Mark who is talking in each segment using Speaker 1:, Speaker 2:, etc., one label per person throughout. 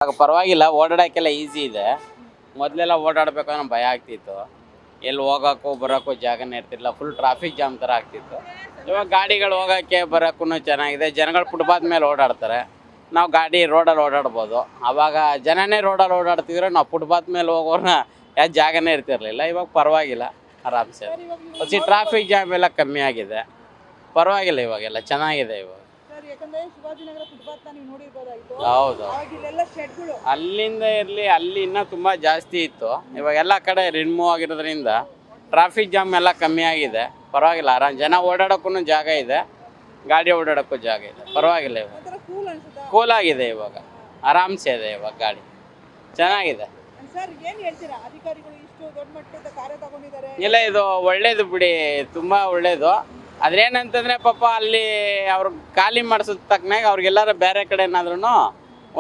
Speaker 1: ಆಗ ಪರವಾಗಿಲ್ಲ, ಓಡಾಡೋಕ್ಕೆಲ್ಲ ಈಸಿ ಇದೆ. ಮೊದಲೆಲ್ಲ ಓಡಾಡಬೇಕಂದ್ರೆ ಭಯ ಆಗ್ತಿತ್ತು. ಎಲ್ಲಿ ಹೋಗೋಕ್ಕೂ ಬರೋಕ್ಕೂ ಜಾಗನೇ ಇರ್ತಿರಲಿಲ್ಲ, ಫುಲ್ ಟ್ರಾಫಿಕ್ ಜಾಮ್ ಥರ ಆಗ್ತಿತ್ತು. ಇವಾಗ ಗಾಡಿಗಳು ಹೋಗೋಕ್ಕೆ ಬರೋಕ್ಕೂ ಚೆನ್ನಾಗಿದೆ. ಜನಗಳು ಫುಟ್ಪಾತ್ ಮೇಲೆ ಓಡಾಡ್ತಾರೆ, ನಾವು ಗಾಡಿ ರೋಡಲ್ಲಿ ಓಡಾಡ್ಬೋದು. ಆವಾಗ ಜನನೇ ರೋಡಲ್ಲಿ ಓಡಾಡ್ತಿದ್ರೆ ನಾವು ಫುಟ್ಪಾತ್ ಮೇಲೆ ಹೋಗೋರ್ನ ಯಾವ ಜಾಗನೇ ಇರ್ತಿರಲಿಲ್ಲ. ಇವಾಗ ಪರವಾಗಿಲ್ಲ, ಆರಾಮ್ಸೆ ಟ್ರಾಫಿಕ್ ಜಾಮ್ ಎಲ್ಲ ಕಮ್ಮಿ ಆಗಿದೆ. ಪರವಾಗಿಲ್ಲ, ಇವಾಗೆಲ್ಲ ಚೆನ್ನಾಗಿದೆ ಇವಾಗ.
Speaker 2: ಯಾಕಂದ್ರೆ ಶಿವಾಜಿನಗರ ಫುಟ್ಪಾತ್ ನೀವು ನೋಡಿರ್ಬೋದಾಗಿತ್ತು.
Speaker 1: ಹೌದು,
Speaker 2: ಅವಾಗ ಇಲ್ಲೆಲ್ಲ ಶೆಡ್ಗಳು
Speaker 1: ಅಲ್ಲಿಂದ ಇರಲಿ, ಅಲ್ಲಿ ಇನ್ನೂ ತುಂಬ ಜಾಸ್ತಿ ಇತ್ತು. ಇವಾಗ ಎಲ್ಲ ಕಡೆ ರಿಮೂವ್ ಆಗಿರೋದ್ರಿಂದ ಟ್ರಾಫಿಕ್ ಜಾಮ್ ಎಲ್ಲ ಕಮ್ಮಿ ಆಗಿದೆ. ಪರವಾಗಿಲ್ಲ, ಆರಾಮ್ ಜನ ಓಡಾಡೋಕ್ಕೂ ಜಾಗ ಇದೆ, ಗಾಡಿ ಓಡಾಡೋಕ್ಕೂ ಜಾಗ ಇದೆ. ಪರವಾಗಿಲ್ಲ, ಇವಾಗ
Speaker 2: ಒಂಥರ ಕೂಲ್ ಅನ್ಸುತ್ತಾ
Speaker 1: ಕೂಲ್ ಆಗಿದೆ. ಇವಾಗ ಆರಾಮ್ಸೆ ಇದೆ, ಇವಾಗ ಗಾಡಿ ಚೆನ್ನಾಗಿದೆ.
Speaker 2: ಸರ್? ಏನ್ ಹೇಳ್ತೀರಾ, ಅಧಿಕಾರಿಗಳು ಇಷ್ಟು ದೊಡ್ಡ ಮಟ್ಟದ ಕಾರ್ಯ ತಗೊಂಡಿದ್ದಾರೆ?
Speaker 1: ಇಲ್ಲ, ಇದು ಒಳ್ಳೇದು ಬಿಡಿ, ತುಂಬ ಒಳ್ಳೇದು. ಅದ್ರೇನಂತಂದರೆ ಪಾಪ ಅಲ್ಲಿ ಅವ್ರು ಖಾಲಿ ಮಾಡಿಸೋದ್ ತಕ್ಕನಾಗ ಅವ್ರಿಗೆಲ್ಲರೂ ಬೇರೆ ಕಡೆ ಏನಾದ್ರೂ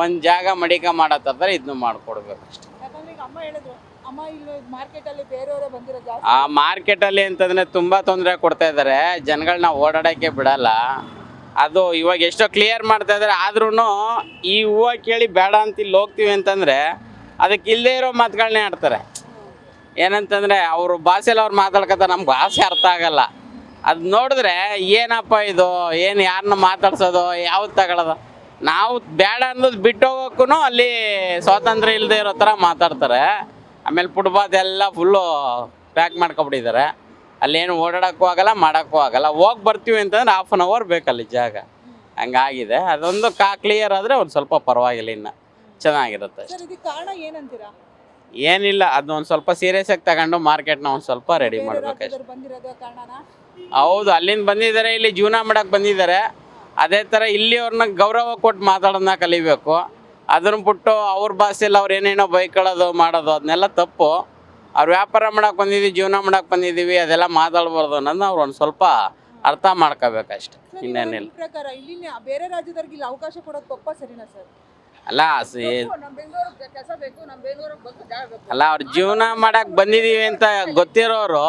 Speaker 1: ಒಂದು ಜಾಗ ಮಡಿಕ ಮಾಡೋ ಥರ ಇದನ್ನು ಮಾಡಿಕೊಡ್ಬೇಕು ಅಷ್ಟೇ.
Speaker 2: ಯಾಕಂದ್ರೆ ಈಗ ಅಮ್ಮ ಹೇಳಿದ್ರು, ಅಮ್ಮ ಇಲ್ಲಿ ಮಾರ್ಕೆಟಲ್ಲಿ ಬೇರೆಯವರೇ ಬಂದಿರೋ ಜಾಸ್ತಿ.
Speaker 1: ಆ ಮಾರ್ಕೆಟಲ್ಲಿ ಅಂತಂದರೆ ತುಂಬ ತೊಂದರೆ ಕೊಡ್ತಾ ಇದ್ದಾರೆ, ಜನಗಳನ್ನ ಓಡಾಡೋಕ್ಕೆ ಬಿಡಲ್ಲ. ಅದು ಇವಾಗ ಎಷ್ಟೋ ಕ್ಲಿಯರ್ ಮಾಡ್ತಾ ಇದ್ದಾರೆ. ಆದ್ರೂ ಈ ಹೂವು ಕೇಳಿ ಬೇಡ ಅಂತ ಇಲ್ಲಿ ಹೋಗ್ತೀವಿ ಅಂತಂದರೆ ಅದಕ್ಕೆ ಇಲ್ಲದೇ ಇರೋ ಮಾತುಗಳನ್ನೇ ಆಡ್ತಾರೆ. ಏನಂತಂದರೆ ಅವರು ಭಾಷೆಯಲ್ಲಿ ಅವ್ರು ಮಾತಾಡ್ಕೊತಾರೆ, ನಮ್ಗೆ ಭಾಷೆ ಅರ್ಥ ಆಗಲ್ಲ. ಅದು ನೋಡಿದ್ರೆ ಏನಪ್ಪ ಇದು, ಏನು ಯಾರನ್ನ ಮಾತಾಡ್ಸೋದು, ಯಾವ್ದು ತಗೊಳ್ಳೋದು. ನಾವು ಬೇಡ ಅನ್ನೋದು ಬಿಟ್ಟು ಹೋಗೋಕ್ಕೂ ಅಲ್ಲಿ ಸ್ವಾತಂತ್ರ್ಯ ಇಲ್ಲದೆ ಇರೋ ಥರ ಮಾತಾಡ್ತಾರೆ. ಆಮೇಲೆ ಫುಟ್ಪಾತ್ ಎಲ್ಲ ಫುಲ್ಲು ಪ್ಯಾಕ್ ಮಾಡ್ಕೊಬಿಟ್ಟಿದ್ದಾರೆ. ಅಲ್ಲೇನು ಓಡಾಡೋಕ್ಕೂ ಆಗಲ್ಲ, ಮಾಡೋಕ್ಕೂ ಆಗಲ್ಲ. ಹೋಗಿ ಬರ್ತೀವಿ ಅಂತಂದ್ರೆ ಹಾಫ್ ಆನ್ ಅವರ್ ಬೇಕಲ್ಲಿ ಜಾಗ, ಹಂಗಾಗಿದೆ. ಅದೊಂದು ಕ್ಲಿಯರ್ ಆದರೆ ಒಂದು ಸ್ವಲ್ಪ ಪರವಾಗಿಲ್ಲ, ಇನ್ನು ಚೆನ್ನಾಗಿರುತ್ತೆ ಅಷ್ಟೇ.
Speaker 2: ಸರ್, ಇದಕ್ಕೆ ಕಾರಣ ಏನಂತೀರಾ?
Speaker 1: ಏನಿಲ್ಲ, ಅದೊಂದು ಸ್ವಲ್ಪ ಸೀರಿಯಸ್ ಆಗಿ ತಗೊಂಡು ಮಾರ್ಕೆಟ್ನ ಒಂದು ಸ್ವಲ್ಪ ರೆಡಿ ಮಾಡ್ಬೇಕಷ್ಟೆ.
Speaker 2: ಬಂದಿರೋದು ಕಾರಣನ?
Speaker 1: ಹೌದು, ಅಲ್ಲಿಂದ ಬಂದಿದ್ದಾರೆ, ಇಲ್ಲಿ ಜೀವನ ಮಾಡೋಕೆ ಬಂದಿದ್ದಾರೆ. ಅದೇ ಥರ ಇಲ್ಲಿ ಅವ್ರನ್ನ ಗೌರವ ಕೊಟ್ಟು ಮಾತಾಡೋದನ್ನ ಕಲಿಬೇಕು. ಅದನ್ನ ಬಿಟ್ಟು ಅವ್ರ ಭಾಷೆಯಲ್ಲಿ ಅವ್ರು ಏನೇನೋ ಬೈಕೊಳ್ಳೋದು ಮಾಡೋದು ಅದನ್ನೆಲ್ಲ ತಪ್ಪು. ಅವ್ರು ವ್ಯಾಪಾರ ಮಾಡೋಕೆ ಬಂದಿದ್ದೀವಿ, ಜೀವನ ಮಾಡೋಕೆ ಬಂದಿದ್ದೀವಿ, ಅದೆಲ್ಲ ಮಾತಾಡ್ಬಾರ್ದು ಅನ್ನೋದನ್ನ ಅವ್ರು ಒಂದು ಸ್ವಲ್ಪ ಅರ್ಥ ಮಾಡ್ಕೋಬೇಕಷ್ಟೆ, ಇನ್ನೇನಿಲ್ಲ.
Speaker 2: ಈ ಪ್ರಕಾರ ಇಲ್ಲಿನ ಬೇರೆ ರಾಜ್ಯದವ್ರಿಗೆ ಇಲ್ಲಿ ಅವಕಾಶ ಕೊಡೋದು ತಪ್ಪ ಸರಿನಾ ಸರ್?
Speaker 1: ಅಲ್ಲ ಅಲ್ಲ ಅವ್ರ ಜೀವನ ಮಾಡಕ್ಕೆ ಬಂದಿದ್ದೀವಿ ಅಂತ ಗೊತ್ತಿರೋರು,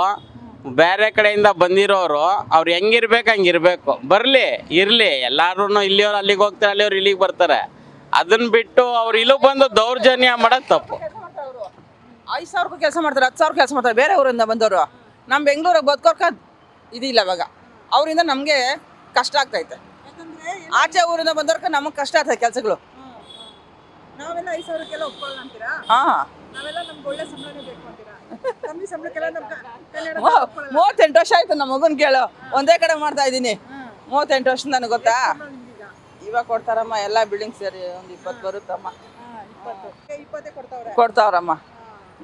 Speaker 1: ಬೇರೆ ಕಡೆಯಿಂದ ಬಂದಿರೋರು, ಅವ್ರು ಹೆಂಗಿರ್ಬೇಕು ಹಂಗಿರ್ಬೇಕು. ಬರಲಿ, ಇರಲಿ, ಎಲ್ಲರೂ ಇಲ್ಲಿಯವ್ರು ಅಲ್ಲಿಗೆ ಹೋಗ್ತಾರೆ, ಅಲ್ಲಿಯವ್ರು ಇಲ್ಲಿಗೆ ಬರ್ತಾರೆ. ಅದನ್ನ ಬಿಟ್ಟು ಅವ್ರು ಇಲ್ಲಿಗೆ ಬಂದು ದೌರ್ಜನ್ಯ ಮಾಡೋದು ತಪ್ಪು.
Speaker 3: 5,000 ರೂಪಾಯಿ ಕೆಲಸ ಮಾಡ್ತಾರೆ, 10,000 ಕೆಲಸ ಮಾಡ್ತಾರೆ ಬೇರೆ ಊರಿಂದ ಬಂದವರು. ನಮ್ಮ ಬೆಂಗಳೂರಿಗೆ ಬದುಕೋರ್ಕ ಇದಿಲ್ಲ. ಇವಾಗ ಅವರಿಂದ ನಮಗೆ ಕಷ್ಟ ಆಗ್ತೈತೆ. ಆಚೆ ಊರಿಂದ ಬಂದವ್ರಿಗೆ ನಮಗೆ ಕಷ್ಟ ಆಗ್ತದೆ ಕೆಲಸಗಳು.
Speaker 2: ನಾವೆಲ್ಲ 5,000ಕ್ಕೆಲ್ಲ ಒಪ್ಕೊಳ್ಳೋಣ ಅಂತೀರಾ?
Speaker 3: ಹಾಂ,
Speaker 2: ನಾವೆಲ್ಲ ನಮ್ಗೆ ಒಳ್ಳೆ ಸಂಬಳನೇ ಬೇಕು ಅಂತೀರಾ? ಕಮ್ಮಿ ಸಂಬಳಕ್ಕೆಲ್ಲ ನಮ್ಮ ಕನ್ನಡ
Speaker 3: 38 ವರ್ಷ ಆಯ್ತು ನಮ್ಮ ಮಗನ್ ಕೇಳು. ಒಂದೇ ಕಡೆ ಮಾಡ್ತಾ ಇದ್ದೀನಿ 38 ವರ್ಷ. ನನಗೆ ಗೊತ್ತಾ, ಇವಾಗ ಕೊಡ್ತಾರಮ್ಮ ಎಲ್ಲ ಬಿಲ್ಡಿಂಗ್ ಸೇರಿ ಒಂದು 20 ಬರುತ್ತಮ್ಮ.
Speaker 2: 20
Speaker 3: ಕೊಡ್ತಾವ್ರಮ್ಮ.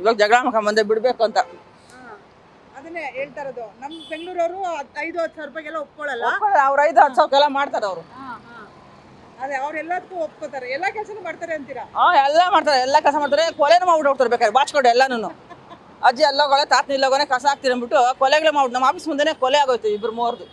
Speaker 3: ಇವಾಗ ಜಗಳ ಮಾಡ್ಕೊಂಬಂದೆ ಬಿಡ್ಬೇಕು ಅಂತ.
Speaker 2: ಅದನ್ನೇ ಹೇಳ್ತಾ ಇರೋದು. ನಮ್ಮ ಬೆಂಗಳೂರವರು 5,000-10,000 ರೂಪಾಯಿಗೆಲ್ಲ ಒಪ್ಕೊಳ್ಳಲ್ಲ.
Speaker 3: ಅವ್ರು 5,000-10,000 ಮಾಡ್ತಾರೆ ಅವರು.
Speaker 2: ಅದೇ ಅವ್ರೆಲ್ಲದಕ್ಕೂ ಒಪ್ಕೋತಾರೆ, ಎಲ್ಲ ಕೆಲಸನೂ ಮಾಡ್ತಾರೆ ಅಂತೀರಾ?
Speaker 3: ಎಲ್ಲ ಮಾಡ್ತಾರೆ, ಎಲ್ಲ ಕೆಲಸ ಮಾಡ್ತಾರೆ. ಕೊಲೆನೂ ಮಾಡ್ಬಿಟ್ಟು ಹೋಗ್ತಾರೆ ಬೇಕಾದ್ರೆ ಬಾಚ್ಕೊಡು ಎಲ್ಲನೂ. ಅಜ್ಜಿ ಎಲ್ಲೋಗಳೆ, ತಾತನ ಇಲ್ಲೋಗನೆ ಕಸ ಹಾಕ್ತೀರಿ ಅಂದ್ಬಿಟ್ಟು ಕೊಲೆಗಳು ಮಾಡ್ಬಿಟ್ಟು ನಮ್ಮ ಆಫೀಸ್ ಮುಂದೆನೇ ಕೊಲೆ ಆಗೋಯ್ತು 2-3.